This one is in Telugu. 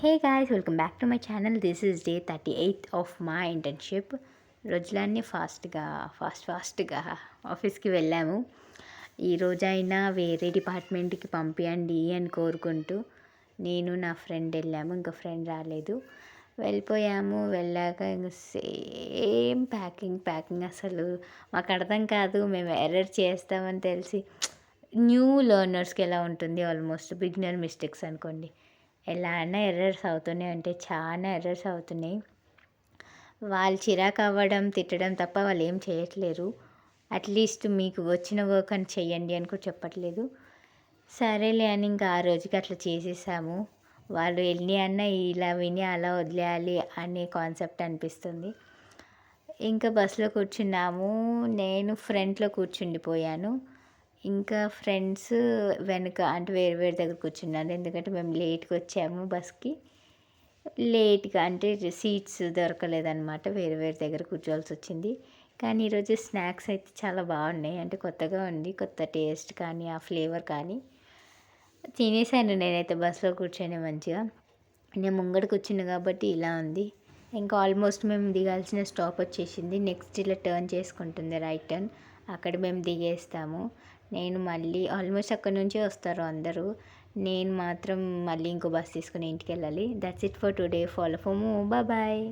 Hey guys, welcome back to my channel. This is day 38 of my internship. రోజులన్నీ ఫాస్ట్గా ఆఫీస్కి వెళ్ళాము. ఈ రోజైనా వేరే డిపార్ట్మెంట్కి పంపించండి అని కోరుకుంటూ నేను నా ఫ్రెండ్ వెళ్ళాము. ఇంకా ఫ్రెండ్ రాలేదు. వెళ్ళిపోయాము. వెళ్ళాక ఇంక సేమ్ ప్యాకింగ్ అసలు మాకు అర్థం కాదు. మేము ఎర్రర్ చేస్తామని తెలిసి న్యూ లెర్నర్స్కి ఎలా ఉంటుంది, ఆల్మోస్ట్ బిగినర్ మిస్టేక్స్ అనుకోండి, ఎలా అయినా ఎర్రర్స్ అవుతూనే ఉంటాయి. చాలా ఎర్రర్స్ అవుతున్నాయి. వాళ్ళు చిరాకు అవ్వడం, తిట్టడం తప్ప వాళ్ళు ఏం చేయట్లేరు. అట్లీస్ట్ మీకు వచ్చిన వర్క్ అని చెయ్యండి అని కూడా చెప్పట్లేదు. సరేలే అని ఇంకా ఆ రోజుకి అట్లా చేసేసాము. వాళ్ళు ఎన్ని అన్నా ఇలా విని అలా వదిలేయాలి అనే కాన్సెప్ట్ అనిపిస్తుంది. ఇంకా బస్సులో కూర్చున్నాము. నేను ఫ్రంట్లో కూర్చుండిపోయాను. ఇంకా ఫ్రెండ్స్ వెనక అంటే వేరే వేరే దగ్గర కూర్చున్నారు. ఎందుకంటే మేము లేట్గా వచ్చాము బస్కి. లేట్గా అంటే సీట్స్ దొరకలేదన్నమాట. వేరే వేరే దగ్గర కూర్చోవాల్సి వచ్చింది. కానీ ఈరోజు స్నాక్స్ అయితే చాలా బాగున్నాయి. అంటే కొత్తగా ఉంది, కొత్త టేస్ట్ కానీ ఆ ఫ్లేవర్ కానీ. తినేసాను నేనైతే బస్సులో కూర్చొని మంచిగా. నేను ముంగడ కూర్చున్నా కాబట్టి ఇలా ఉంది. ఇంకా ఆల్మోస్ట్ మేము దిగాల్సిన స్టాప్ వచ్చేసింది. నెక్స్ట్ ఇలా టర్న్ చేసుకుంటుంది, రైట్ టర్న్. అక్కడ మేము దిగేస్తాము. నేను మళ్ళీ ఆల్మోస్ట్ అక్కడ నుంచే వస్తారు అందరూ. నేను మాత్రం మళ్ళీ ఇంకో బస్ తీసుకుని ఇంటికి వెళ్ళాలి. That's it for today. Follow for more. Bye.